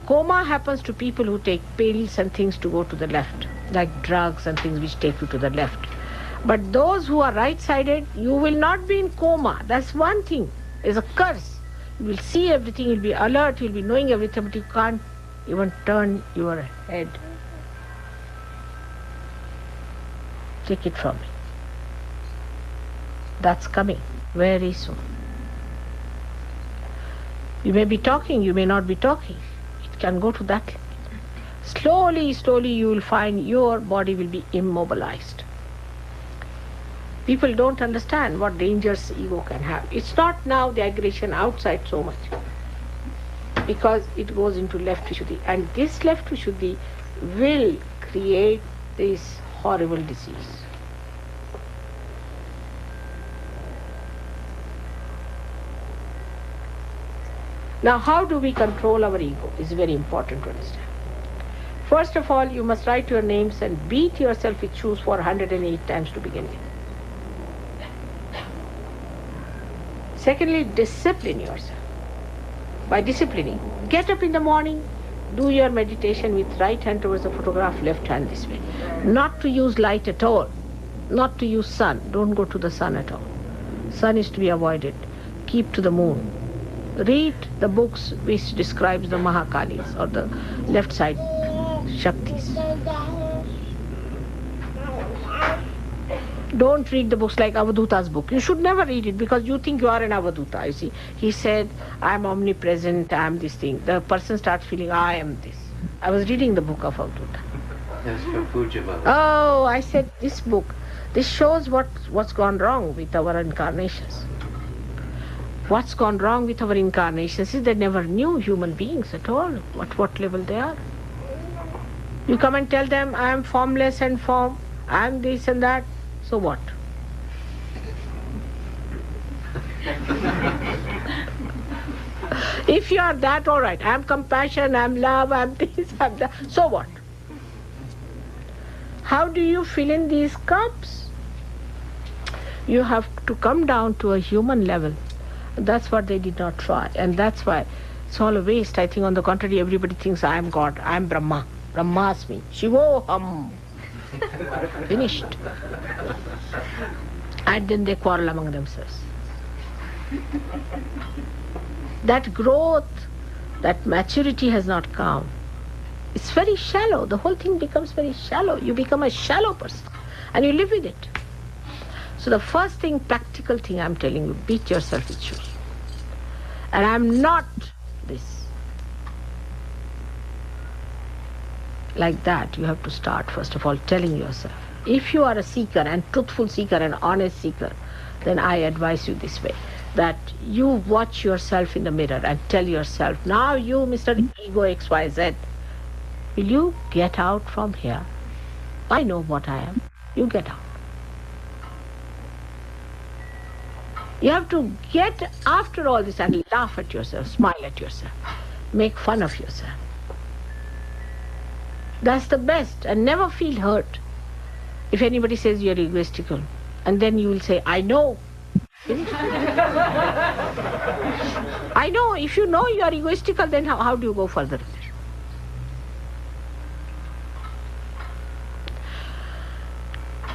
Coma happens to people who take pills and things to go to the left, like drugs and things which take you to the left. But those who are right-sided, you will not be in coma. That's one thing. It's a curse. You will see everything, you'll be alert, you'll be knowing everything, but you can't even turn your head. Take it from me. That's coming very soon. You may be talking, you may not be talking. It can go to that level. Slowly, slowly you will find your body will be immobilized. People don't understand what dangers ego can have. It's not now the aggression outside so much, because it goes into left Vishuddhi, and this left Vishuddhi will create this horrible disease. Now, how do we control our ego is very important to understand. First of all, you must write your names and beat yourself with shoes for 108 times to begin with. Secondly, discipline yourself. By disciplining, get up in the morning, do your meditation with right hand towards the photograph, left hand this way. Not to use light at all, not to use sun. Don't go to the sun at all. Sun is to be avoided. Keep to the moon. Read the books which describes the Mahakalis or the left side Shaktis. Don't read the books like Avadhuta's book. You should never read it because you think you are an Avadhuta. You see, he said, I am omnipresent, I am this thing. The person starts feeling, I am this. I was reading the book of Avadhuta. Yes, for Puja Mother. Oh, I said, this book, this shows what's gone wrong with our incarnations. What's gone wrong with our incarnations is they never knew human beings at all, what level they are. You come and tell them, I am formless and form, I am this and that. So what? If you are that, all right, I am compassion, I am love, I am this, I am that. So what? How do you fill in these cups? You have to come down to a human level. That's what they did not try, and that's why it's all a waste. I think on the contrary, everybody thinks I am God, I am Brahma. Brahmasmi. Shivoham. Finished. And then they quarrel among themselves. That growth, that maturity has not come. It's very shallow. The whole thing becomes very shallow. You become a shallow person and you live with it. So the first thing, practical thing I'm telling you, beat yourself with shoes. And I'm not this. Like that, you have to start, first of all, telling yourself. If you are a seeker, and truthful seeker, and honest seeker, then I advise you this way, that you watch yourself in the mirror and tell yourself, now you, Mr. Ego XYZ, will you get out from here? I know what I am. You get out. You have to get after all this and laugh at yourself, smile at yourself, make fun of yourself. That's the best, and never feel hurt if anybody says you're egoistical. And then you will say, I know. I know. If you know you are egoistical, then how do you go further?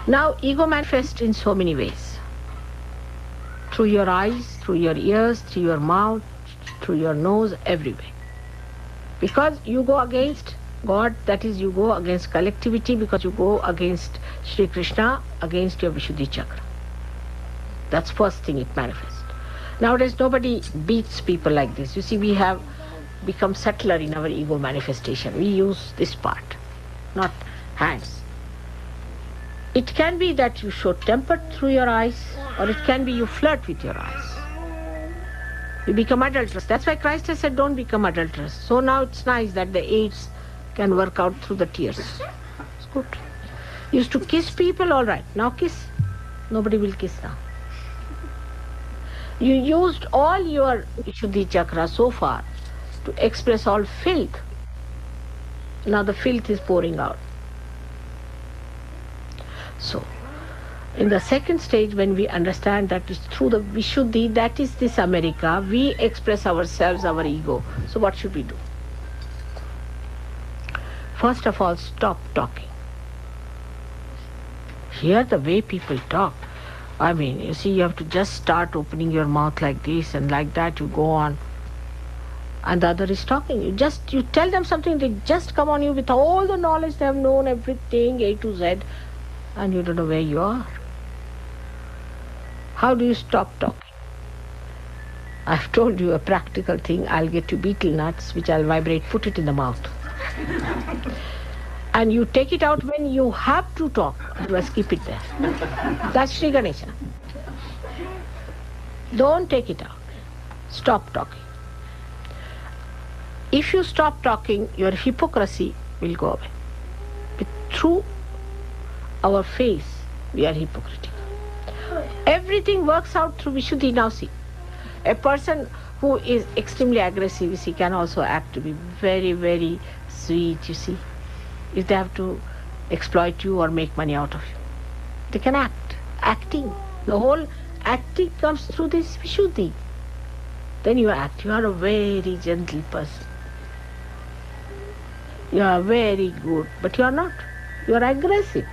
Now, ego manifests in so many ways. Through your eyes, through your ears, through your mouth, through your nose, everywhere. Because you go against God, that is, you go against collectivity, because you go against Sri Krishna, against your Vishuddhi chakra. That's first thing it manifests. Nowadays, nobody beats people like this. You see, we have become subtler in our ego manifestation. We use this part, not hands. It can be that you show temper through your eyes, or it can be you flirt with your eyes. You become adulterous. That's why Christ has said, don't become adulterous. So now it's nice that the AIDS can work out through the tears. It's good. You used to kiss people, all right. Now kiss. Nobody will kiss now. You used all your Vishuddhi chakra so far to express all filth. Now the filth is pouring out. So, in the second stage, when we understand that it's through the Vishuddhi, that is this America, we express ourselves, our ego. So what should we do? First of all, stop talking. Here the way people talk, I mean, you see, you have to just start opening your mouth like this, and like that you go on. And the other is talking. You tell them something, they just come on you with all the knowledge, they have known everything, A to Z, and you don't know where you are. How do you stop talking? I've told you a practical thing. I'll get you betel nuts, which I'll vibrate, put it in the mouth. And you take it out when you have to talk, otherwise keep it there. That's Sri Ganesha. Don't take it out. Stop talking. If you stop talking, your hypocrisy will go away. Through our face, we are hypocritical. Everything works out through Vishuddhi. Now see, a person who is extremely aggressive, you see, can also act to be very, very sweet, you see. If they have to exploit you or make money out of you, they can act. Acting. The whole acting comes through this Vishuddhi. Then you act. You are a very gentle person. You are very good, but you are not. You are aggressive.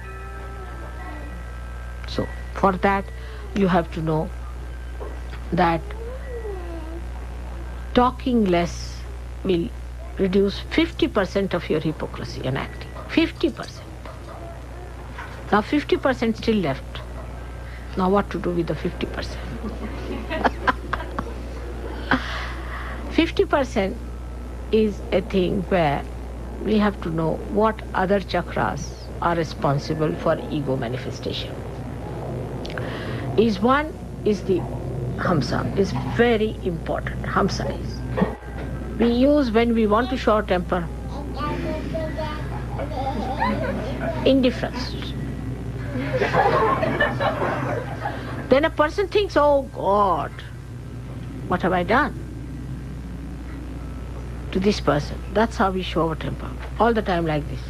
So, for that, you have to know that talking less will reduce 50% of your hypocrisy and acting. 50%. Now 50% still left. Now what to do with the 50%? 50% is a thing where we have to know what other chakras are responsible for ego manifestation. One is the Hamsa, is very important. Hamsa is. We use when we want to show our temper. Indifference. Then a person thinks, oh God, what have I done to this person? That's how we show our temper. All the time like this.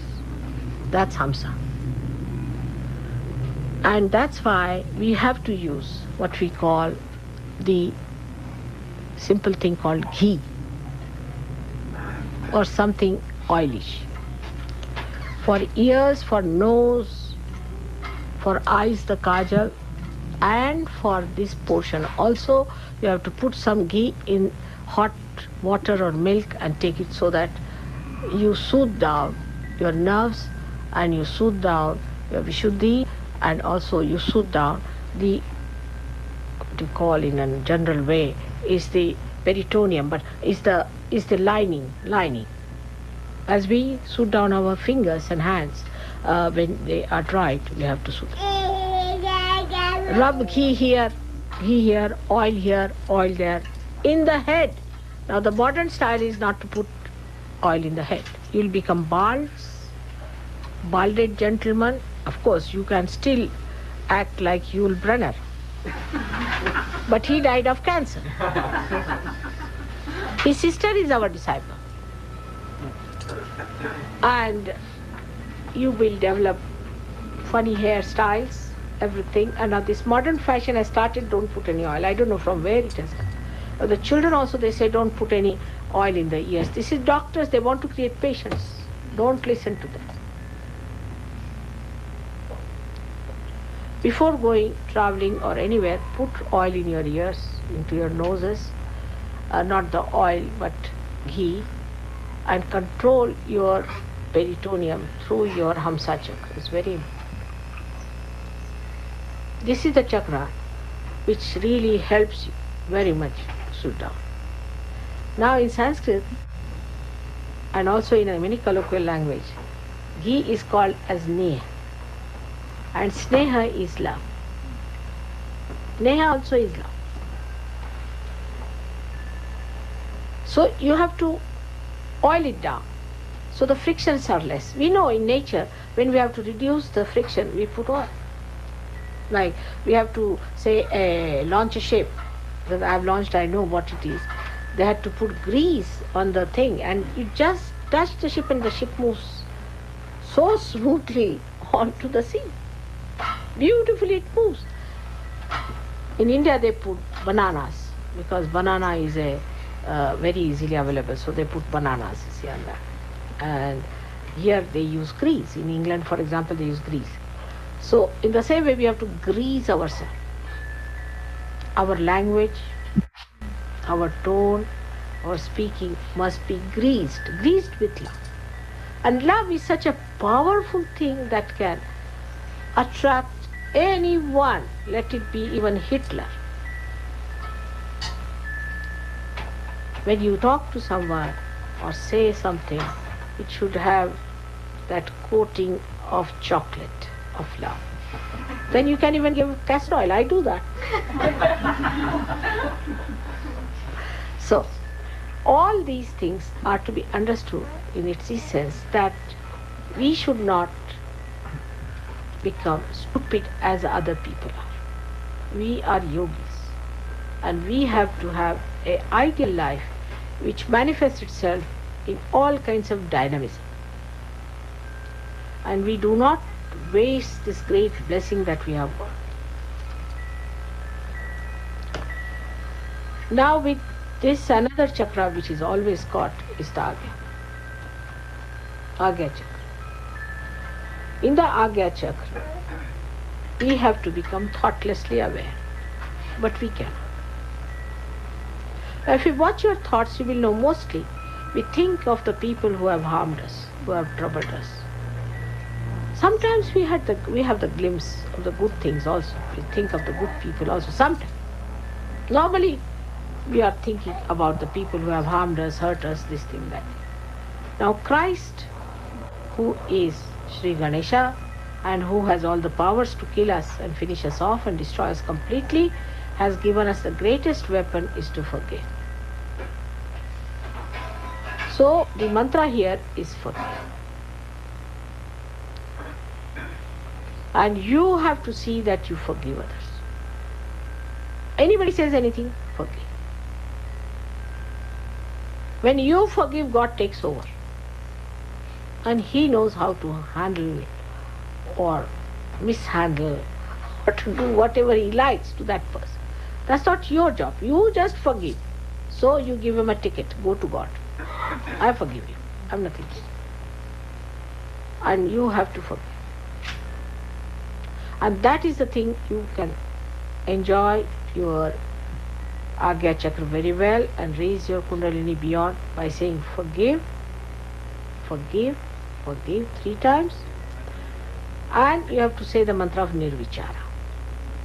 That's Hamsa. And that's why we have to use what we call the simple thing called ghee or something oilish. For ears, for nose, for eyes, the kajal, and for this portion also, you have to put some ghee in hot water or milk and take it so that you soothe down your nerves and you soothe down your Vishuddhi, and also you soothe down the, what you call in a general way, is the peritoneum, but is the lining. As we suit down our fingers and hands, when they are dried, we have to suit. Rub ghee here, oil here, oil there, in the head. Now the modern style is not to put oil in the head. You'll become balded gentleman. Of course, you can still act like Yul Brynner, but he died of cancer. His sister is our disciple. And you will develop funny hairstyles, everything. And now this modern fashion has started, don't put any oil. I don't know from where it has come. The children also, they say don't put any oil in the ears. This is doctors, they want to create patients. Don't listen to them. Before going, traveling or anywhere, put oil in your ears, into your noses. Not the oil, but ghee. And control your peritoneum through your Hamsa chakra. It's very important. This is the chakra which really helps you very much to sit down. Now in Sanskrit and also in a many colloquial language, ghee is called as neha, and sneha is love. Neha also is love. So you have to oil it down so the frictions are less. We know in nature when we have to reduce the friction, we put oil. Like we have to say launch a ship, because I have launched, I know what it is. They had to put grease on the thing, and you just touch the ship and the ship moves so smoothly onto the sea. Beautifully it moves. In India they put bananas, because banana is very easily available, so they put bananas here and there. And here they use grease. In England, for example, they use grease. So in the same way, we have to grease ourselves. Our language, our tone, our speaking must be greased with love. And love is such a powerful thing that can attract anyone, let it be even Hitler. When you talk to someone or say something, it should have that coating of chocolate, of love. Then you can even give castor oil. I do that. So, all these things are to be understood in its essence, that we should not become stupid as other people are. We are yogis, and we have to have an ideal life which manifests itself in all kinds of dynamism. And we do not waste this great blessing that we have got. Now with this, another chakra which is always caught is the Agya chakra. In the Agya chakra, we have to become thoughtlessly aware, but we cannot. If you watch your thoughts, you will know mostly we think of the people who have harmed us, who have troubled us. Sometimes we have the glimpse of the good things also. We think of the good people also sometimes. Normally, we are thinking about the people who have harmed us, hurt us, this thing, that thing. Now Christ, who is Sri Ganesha and who has all the powers to kill us and finish us off and destroy us completely, has given us the greatest weapon is to forgive. So the mantra here is forgive. And you have to see that you forgive others. Anybody says anything, forgive. When you forgive, God takes over. And He knows how to handle or mishandle or to do whatever He likes to that person. That's not your job. You just forgive. So you give him a ticket. Go to God. I forgive you. I'm nothing. And you have to forgive. And that is the thing you can enjoy your Agya chakra very well and raise your Kundalini beyond by saying forgive, forgive, forgive 3 times. And you have to say the mantra of Nirvichara.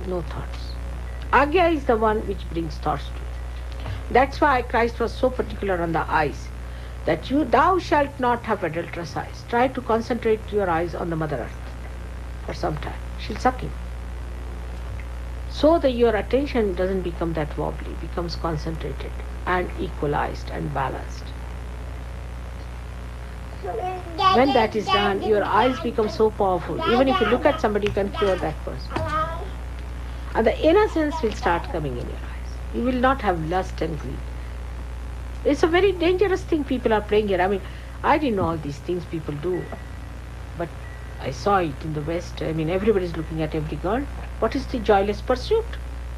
no thoughts. Agya is the one which brings thoughts to you. That's why Christ was so particular on the eyes, that thou shalt not have adulterous eyes. Try to concentrate your eyes on the Mother Earth for some time. She'll suck in. So that your attention doesn't become that wobbly, becomes concentrated and equalized and balanced. When that is done, your eyes become so powerful. Even if you look at somebody, you can cure that person. And the innocence will start coming in your eyes. You will not have lust and greed. It's a very dangerous thing people are playing here. I mean, I didn't know all these things people do, but I saw it in the West. I mean, everybody's looking at every girl. What is the joyless pursuit?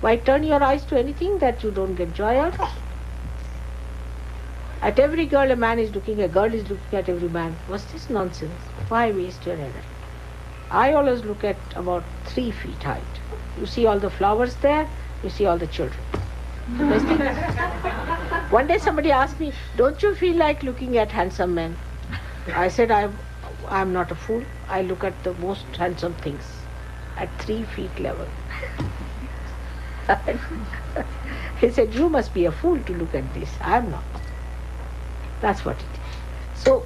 Why turn your eyes to anything that you don't get joy out of? At every girl, a man is looking, a girl is looking at every man. What's this nonsense? Why waste your energy? I always look at about 3 feet height. You see all the flowers there, you see all the children. One day somebody asked me, don't you feel like looking at handsome men? I said, I'm not a fool. I look at the most handsome things at 3 feet level. He said, you must be a fool to look at this. I'm not. That's what it is. So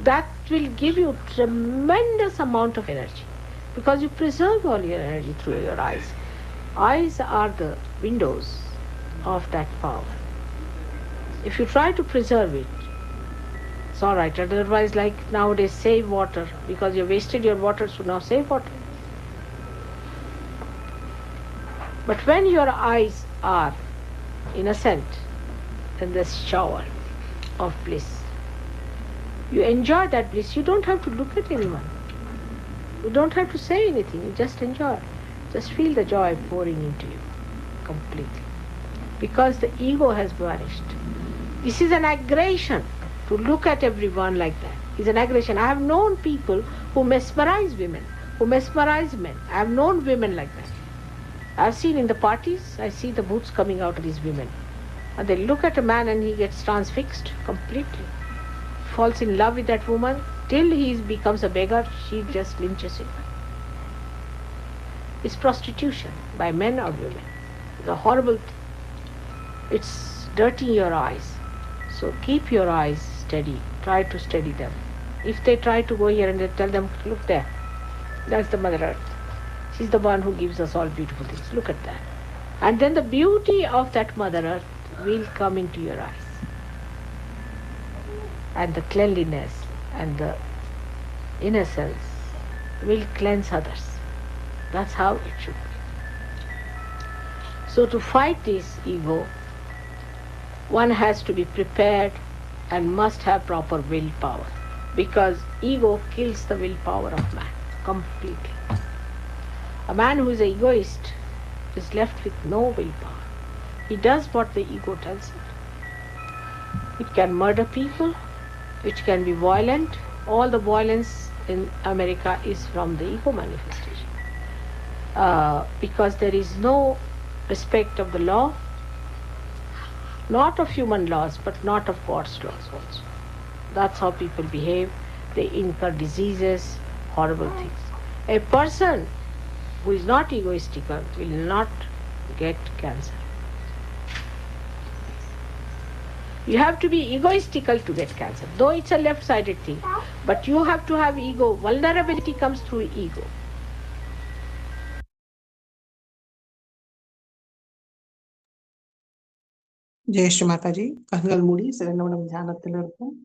that will give you tremendous amount of energy, because you preserve all your energy through your eyes. Eyes are the windows of that power. If you try to preserve it, it's all right. Otherwise, like nowadays, save water, because you wasted your water, so now save water. But when your eyes are innocent in this shower of bliss, you enjoy that bliss. You don't have to look at anyone. You don't have to say anything. You just enjoy. Just feel the joy pouring into you completely. Because the ego has vanished. This is an aggression to look at everyone like that. It's an aggression. I have known people who mesmerize women, who mesmerize men. I have known women like that. I've seen in the parties, I see the boots coming out of these women. And they look at a man and he gets transfixed completely. Falls in love with that woman till he becomes a beggar. She just lynches him. It's prostitution by men or women. It's a horrible thing. It's dirtying your eyes. So keep your eyes steady. Try to steady them. If they try to go here and they tell them, look there, that's the Mother Earth. She's the one who gives us all beautiful things. Look at that. And then the beauty of that Mother Earth will come into your eyes. And the cleanliness and the innocence will cleanse others. That's how it should be. So to fight this ego, one has to be prepared and must have proper willpower, because ego kills the willpower of man completely. A man who is an egoist is left with no willpower. He does what the ego tells him. It can murder people, it can be violent. All the violence in America is from the ego manifestation. Because there is no respect of the law, not of human laws, but not of God's laws also. That's how people behave. They incur diseases, horrible things. A person who is not egoistical will not get cancer. You have to be egoistical to get cancer, though it's a left-sided thing. But you have to have ego. Vulnerability comes through ego. Jai Sri Mataji. கண்கள் மூடி சில நிமிடம் தியானத்தில் இருக்கும்.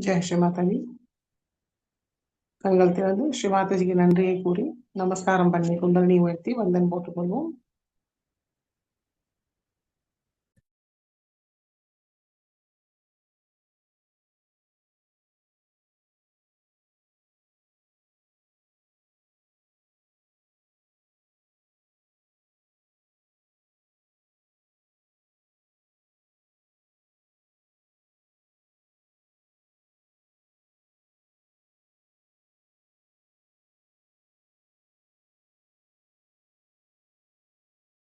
ஜெய் ஸ்ரீ மாதாஜி. கண்கள் திறந்து ஸ்ரீ மாதாஜிக்கு நன்றியை கூறி நமஸ்காரம் பண்ணி குண்டலினி உயர்த்தி வந்தன் போட்டுக்கொள்வோம்.